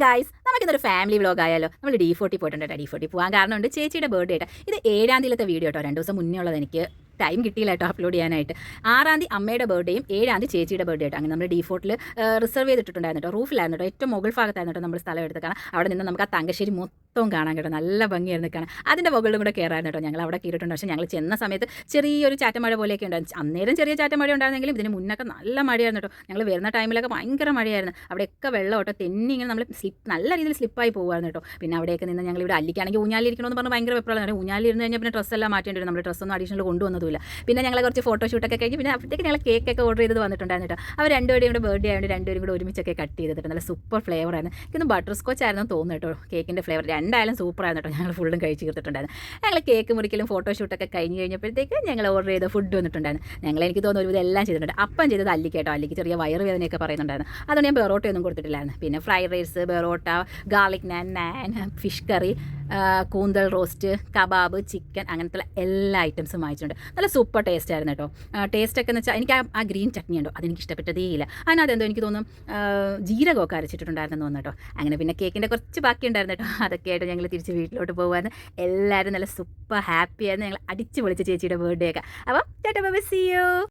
Guys, നമുക്കിന്നൊരു family vlog ആയാലോ. നമ്മൾ D40 പോയിട്ടുണ്ട് കേട്ടോ. D40 പോകാൻ കാരണമുണ്ട്, ചേച്ചിയുടെ ബർത്ത്ഡേ ആയിട്ട്. ഇത് 7-ാം തീയതിയിലത്തെ വീഡിയോ കേട്ടോ. 2 ദിവസം മുന്നേ ഉള്ളത്, എനിക്ക് ടൈം കിട്ടിയില്ല കേട്ടോ അപ്ലോഡ് ചെയ്യാനായിട്ട്. 6-ാം തീയതി അമ്മയുടെ ബർത്ത്ഡേയും 7-ാം തീയതി ചേച്ചിയുടെ ബർത്ത്ഡേ ആയിട്ട്. അങ്ങനെ നമ്മൾ D40 റിസർവ് ചെയ്തിട്ടുണ്ടായിരുന്നു കേട്ടോ. റൂഫിലായിരുന്നു കേട്ടോ, ഏറ്റവും മുകൾ ഭാഗത്തായിരുന്നു കേട്ടോ നമ്മൾ സ്ഥലം എടുത്ത് കാണാം. അവിടെ നിന്ന് നമുക്ക് ആ തങ്കശ്ശേരി മൊത്തം കാണാൻ കേട്ടോ. നല്ല ഭംഗിയായിരുന്നു കാണാൻ. അതിൻ്റെ മുകളിലും കൂടെ കയറായിരുന്നു കേട്ടോ. ഞങ്ങൾ അവിടെ കയറിയിട്ടുണ്ട്. പക്ഷേ ഞങ്ങൾ ചെന്ന സമയത്ത് ചെറിയൊരു ചാറ്റമഴ പോലെയൊക്കെ ഉണ്ടായിരുന്നു. അന്നേരം ചെറിയ ചാറ്റമഴ ഉണ്ടായിരുന്നെങ്കിലും ഇതിന് മുന്നൊക്കെ നല്ല മഴയായിരുന്നു കേട്ടോ. ഞങ്ങൾ വരുന്ന ടൈമിലൊക്കെ ഭയങ്കര മഴയായിരുന്നു. അവിടെയൊക്കെ വെള്ളം കേട്ടോ, തെന്നി ഇങ്ങനെ നമ്മൾ നല്ല രീതിയിൽ സ്ലിപ്പായി പോകുമായിരുന്നു കേട്ടോ. പിന്നെ അവിടെയൊക്കെ നിന്ന് ഞങ്ങൾ ഇവിടെ അല്ലിക്കാണെങ്കിൽ ഊഞ്ഞാലിരിക്കണമെന്ന് പറഞ്ഞ് ഭയങ്കര വെപ്രാളമാണ്. ഊഞ്ഞാലിരുന്ന് കഴിഞ്ഞാൽ പിന്നെ ഡ്രസ്സെല്ലാം മാറ്റേണ്ടി വരും. നമ്മൾ ഡ്രസ്സൊന്നും അഡീഷണൽ കൊണ്ടുവന്നതുമില്ല. പിന്നെ ഞങ്ങൾ കുറച്ച് ഫോട്ടോഷൂട്ടൊക്കെ കഴിഞ്ഞ് പിന്നെ അപ്പോഴത്തേക്ക് ഞങ്ങൾ കേക്കൊക്കെ ഓർഡർ ചെയ്ത് വന്നിട്ടുണ്ടായിരുന്നു കേട്ടോ. അവർ രണ്ടുപേരും കൂടെ ബർത്ത്ഡേ ആയതുകൊണ്ട് രണ്ടുപേരും കൂടെ ഒരുമിച്ചൊക്കെ കട്ട് ചെയ്തിട്ട് നല്ല സൂപ്പർ ഫ്ലേവർ ആയിരുന്നു. എനിക്കൊന്ന് ബട്ടർ സ്കോച്ച് ആയിരുന്നു തോന്നുന്നു കേട്ടോ. കേക്കിൻ്റെ ഫ്ലേവർ രണ്ടായാലും സൂപ്പറായിരുന്നു കേട്ടോ. ഞങ്ങൾ ഫുള്ളും കഴിച്ച് തീർത്തിട്ടുണ്ടായിരുന്നു. ഞങ്ങൾ കേക്ക് മുറിക്കലും ഫോട്ടോഷൂട്ടൊക്കെ കഴിഞ്ഞ് കഴിഞ്ഞപ്പോഴത്തേക്ക് ഞങ്ങൾ ഓർഡർ ചെയ്ത ഫുഡ് വന്നിട്ടുണ്ടായിരുന്നു. എനിക്ക് തോന്നുന്നു ഒരുവിധം എല്ലാം ചെയ്തിട്ടുണ്ട്. അപ്പം ചെയ്തത് അല്ലിക്ക് കേട്ടോ. അല്ലിക്ക് ചെറിയ വയറുവേദനയൊക്കെ പറയുന്നുണ്ടായിരുന്നു. അതുകൊണ്ട് ഞാൻ ബെറോട്ടയൊന്നും കൊടുത്തിട്ടില്ലായിരുന്നു. പിന്നെ ഫ്രൈഡ് റൈസ്, ബെറോട്ട, ഗാർലിക് നാൻ, ഫിഷ് കറി, കൂന്തൽ റോസ്റ്റ്, കബാബ്, ചിക്കൻ, അങ്ങനത്തെ എല്ലാ ഐറ്റംസും വാങ്ങിച്ചിട്ടുണ്ട്. നല്ല സൂപ്പർ ടേസ്റ്റ് ആയിരുന്നു കേട്ടോ. ടേസ്റ്റൊക്കെ എന്ന് വെച്ചാൽ എനിക്ക് ആ ഗ്രീൻ ചട്നി ഉണ്ടോ, അതെനിക്ക് ഇഷ്ടപ്പെട്ടതേ ഇല്ല. അതിനകത്തെന്തോ എനിക്ക് തോന്നും ജീരകമൊക്കെ അരച്ചിട്ടുണ്ടായിരുന്നു തോന്നുന്നു കേട്ടോ. അങ്ങനെ പിന്നെ കേക്കിൻ്റെ കുറച്ച് ബാക്കി ഉണ്ടായിരുന്നു കേട്ടോ. അതൊക്കെ ആയിട്ട് ഞങ്ങൾ തിരിച്ച് വീട്ടിലോട്ട് പോകുമായിരുന്നു. എല്ലാവരും നല്ല സൂപ്പർ ഹാപ്പി ആയിരുന്നു. ഞങ്ങൾ അടിച്ച് പൊളിച്ച് ചേച്ചിയുടെ ബർത്ത്ഡേ ഒക്കെ. അപ്പം ചേട്ടാ, ബൈ, സീ യു.